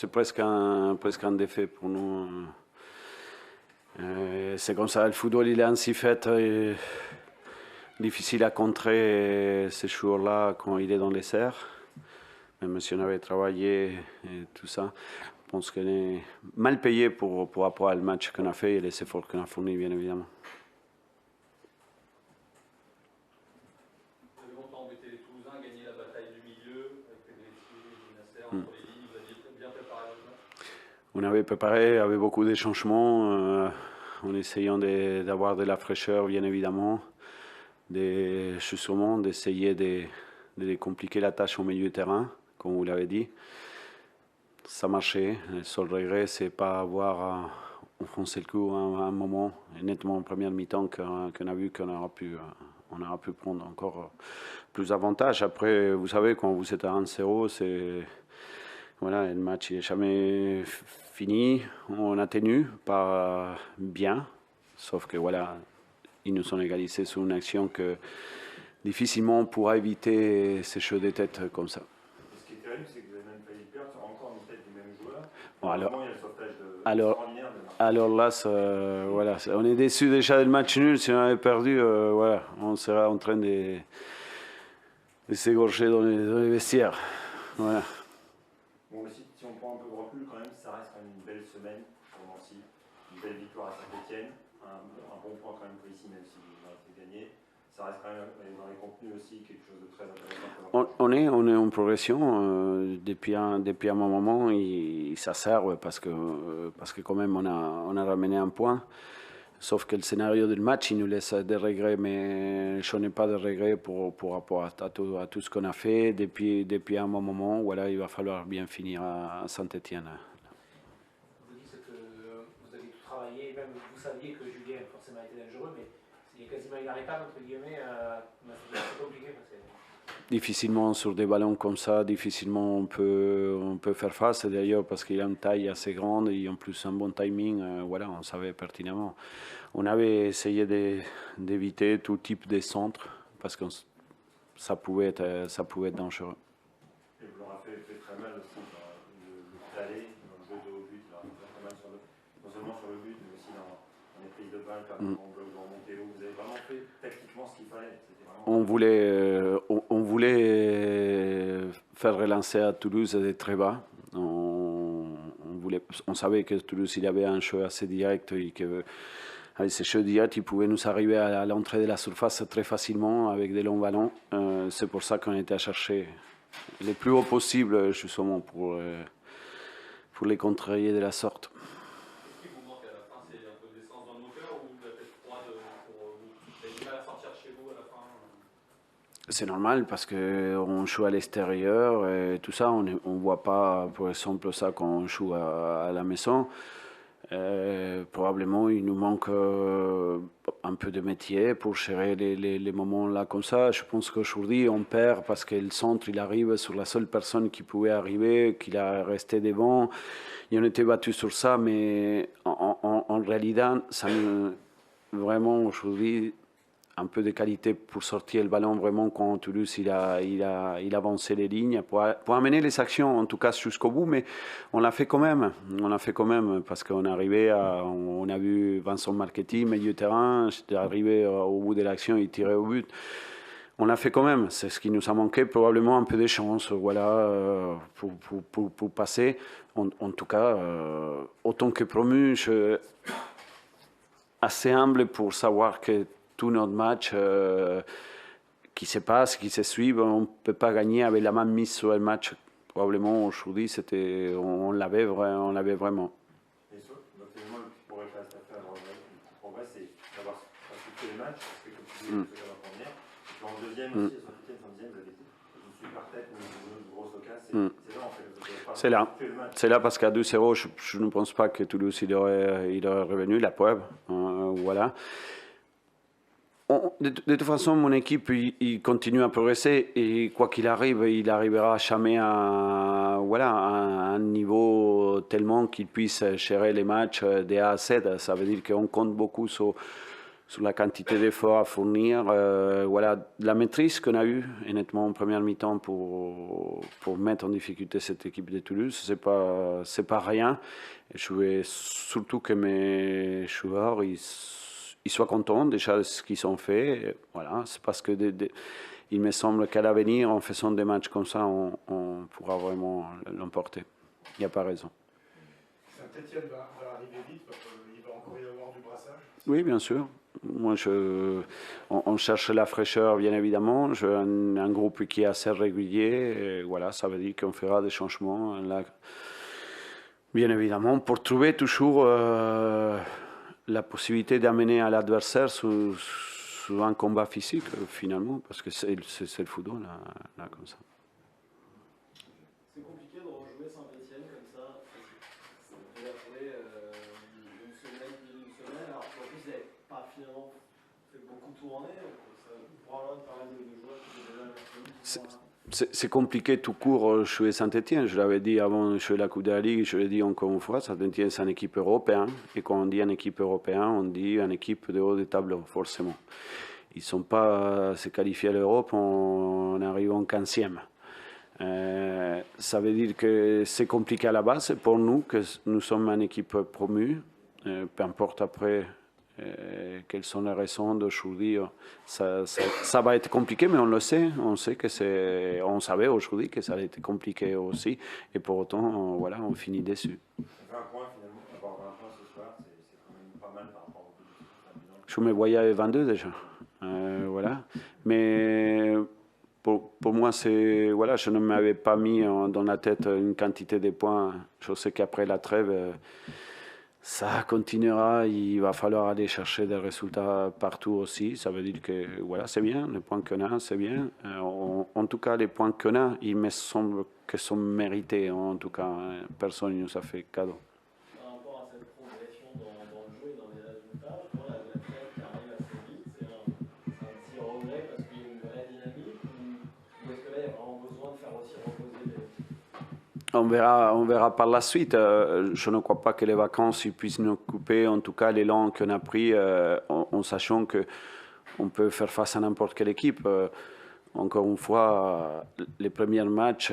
c'est presque un défi pour nous. C'est comme ça, le football il est ainsi fait, difficile à contrer ces joueurs-là quand il est dans les serres. Même si on avait travaillé et tout ça, je pense qu'on est mal payé pour rapport au match qu'on a fait et les efforts qu'on a fournis, bien évidemment. Vous avez longtemps embêté les Toulousains, gagné la bataille du milieu avec Pellegrini et Nasser entre les lignes. Vous aviez bien préparé votre match? On avait préparé avec beaucoup de changements, en essayant d'avoir de la fraîcheur, bien évidemment, justement d'essayer de compliquer la tâche au milieu du terrain, comme vous l'avez dit. Ça marchait. Le seul regret, c'est pas avoir enfoncé le coup à un moment, nettement en première mi-temps, qu'on a vu qu'on aura pu prendre encore plus d'avantages. Après, vous savez, quand vous êtes à 1-0, voilà, le match n'est jamais fini. On a tenu, pas bien, sauf que voilà, ils nous ont égalisé sur une action que difficilement on pourra éviter ces jeux de tête comme ça. Ce qui est terrible, c'est que vous avez même failli perdre sur encore une tête du même joueur. Bon, alors, il y a le sauvetage extraordinaire de alors là, voilà, on est déçu déjà du match nul. Si on avait perdu, voilà, on serait en train de s'égorger dans les vestiaires. Voilà. Bon, mais si on prend un peu de recul, quand même, ça reste quand même une belle semaine pour Nancy. Une belle victoire à Saint-Etienne. Un bon point quand même pour ici, même si vous avez gagné. Ça reste quand même dans les contenus aussi quelque chose de très intéressant. On est en progression depuis un moment et ça sert parce que quand même on a ramené un point. Sauf que le scénario du match, il nous laisse des regrets, mais je n'ai pas de regrets pour rapport à tout ce qu'on a fait depuis un bon moment. Voilà, il va falloir bien finir à Saint-Etienne. Vous dites que vous avez tout travaillé, même vous saviez que Julien forcément était dangereux, mais il est quasiment inarrêtable, entre guillemets. C'est compliqué parce que... Difficilement sur des ballons comme ça, difficilement on peut faire face. D'ailleurs, parce qu'il a une taille assez grande et en plus un bon timing, voilà, on savait pertinemment. On avait essayé d'éviter tout type de centre parce que ça pouvait être dangereux. Et vous l'aurez fait très mal aussi dans le plané, dans le jeu de haut but, là, très mal non seulement sur le but, mais aussi dans les prises de balle, quand on veut remonter haut. Vous avez vraiment fait tactiquement ce qu'il fallait. On voulait faire relancer à Toulouse de très bas. On savait que Toulouse il avait un jeu assez direct et que avec ces jeux directs, il pouvait nous arriver à l'entrée de la surface très facilement avec des longs ballons. C'est pour ça qu'on était à chercher le plus haut possible justement pour les contrarier de la sorte. Ce qui vous manque à la fin, c'est un peu d'essence dans le moteur ou de la tête froide pour vous avez du mal à sortir chez vous à la fin? C'est normal parce qu'on joue à l'extérieur et tout ça. On ne voit pas, par exemple, ça quand on joue à la maison. Probablement, il nous manque un peu de métier pour gérer les moments là comme ça. Je pense qu'aujourd'hui, on perd parce que le centre, il arrive sur la seule personne qui pouvait arriver, qu'il a resté devant. Et on était battu sur ça, mais en réalité, ça nous, vraiment aujourd'hui, un peu de qualité pour sortir le ballon vraiment quand Toulouse il avançait les lignes pour amener les actions en tout cas jusqu'au bout, mais on l'a fait quand même parce qu'on est arrivé on a vu Vincent Marchetti milieu terrain, j'étais arrivé au bout de l'action, il tirait au but. On l'a fait quand même, c'est ce qui nous a manqué, probablement un peu de chance, voilà, pour passer. En tout cas, autant que promu, je suis assez humble pour savoir que tout notre match qui se passe, qui se suit, on ne peut pas gagner avec la même mise sur le match. Probablement aujourd'hui, on l'avait vraiment. Et finalement, le plus progrès reste à faire, le progrès, c'est d'avoir suivi les matchs, parce que comme tu disais, c'est la première. Et puis en deuxième aussi, à Saint-Etienne, vous avez une super tête, une grosse occasion. C'est là en fait. C'est là parce qu'à 2-0, je ne pense pas que Toulouse il aurait revenu, la preuve. Voilà. De toute façon, mon équipe, il continue à progresser et quoi qu'il arrive, il arrivera jamais à un niveau tellement qu'il puisse gérer les matchs de A à Z. Ça veut dire qu'on compte beaucoup sur sur la quantité d'efforts à fournir. Voilà, la maîtrise qu'on a eue, honnêtement, en première mi-temps pour mettre en difficulté cette équipe de Toulouse, c'est pas rien. Et je voulais surtout que mes joueurs ils soient contents déjà de ce qu'ils ont fait. Et voilà, c'est parce que il me semble qu'à l'avenir, en faisant des matchs comme ça, on pourra vraiment l'emporter. Il n'y a pas raison. Saint-Etienne va arriver vite, il va encore y avoir du brassage. Oui, bien sûr. Moi, on cherche la fraîcheur, bien évidemment. J'ai un groupe qui est assez régulier. Et voilà, ça veut dire qu'on fera des changements, là, bien évidemment, pour trouver toujours la possibilité d'amener à l'adversaire sur un combat physique, finalement, parce que c'est le football, là, comme ça. C'est compliqué de rejouer Saint-Etienne comme ça. Vous avez joué une semaine, alors qu'en plus, vous n'avez pas finalement fait beaucoup tourner. Ça pourra permettre de jouer qui est déjà mercredi. C'est compliqué tout court jouer Saint-Etienne. Je l'avais dit avant de jouer la Coupe de la Ligue, je l'ai dit encore une fois, Saint-Etienne c'est une équipe européenne. Et quand on dit une équipe européenne, on dit une équipe de haut de tableau, forcément. Ils ne sont pas se qualifiés à l'Europe en arrivant 15e. Ça veut dire que c'est compliqué à la base pour nous, que nous sommes une équipe promue. Peu importe après quelles sont les raisons d'aujourd'hui. Ça va être compliqué, mais on le sait. On savait aujourd'hui que ça allait être compliqué aussi. Et pour autant, voilà, on finit déçu. 20 points finalement, avoir 20 points ce soir, c'est quand même pas mal par rapport au coup. Je me voyais avec 22 déjà. Voilà. Mais pour moi, voilà, je ne m'avais pas mis dans la tête une quantité de points. Je sais qu'après la trêve, ça continuera. Il va falloir aller chercher des résultats partout aussi. Ça veut dire que voilà, c'est bien. Les points qu'on a, c'est bien. En tout cas, les points qu'on a, il me semble que sont mérités. En tout cas, personne ne nous a fait cadeau. Par rapport à cette progression dans le jeu et dans les résultats, je vois la trêve qui arrive assez vite. C'est un petit regret parce qu'il y a une vraie dynamique ou est-ce que là, il y a vraiment besoin de faire aussi reposer les... On verra par la suite. Je ne crois pas que les vacances puissent nous couper, en tout cas l'élan qu'on a pris en sachant qu'on peut faire face à n'importe quelle équipe. Encore une fois, les premiers matchs,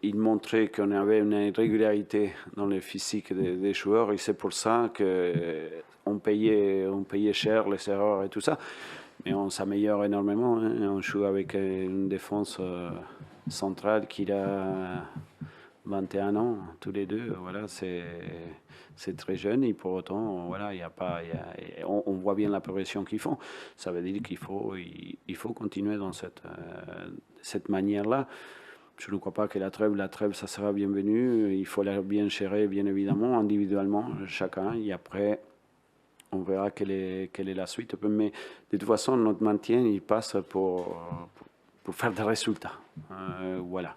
ils montraient qu'on avait une irrégularité dans le physique des joueurs et c'est pour ça qu'on payait cher les erreurs et tout ça. Mais on s'améliore énormément. Hein. On joue avec une défense centrale qui a 21 ans, tous les deux. Voilà, c'est très jeune et pour autant, voilà, on voit bien la progression qu'ils font. Ça veut dire qu'il faut continuer dans cette manière-là. Je ne crois pas que la trêve, ça sera bienvenu. Il faut la bien gérer, bien évidemment, individuellement, chacun. Et après, on verra quelle est la suite. Mais de toute façon, notre maintien, il passe pour faire des résultats. Voilà.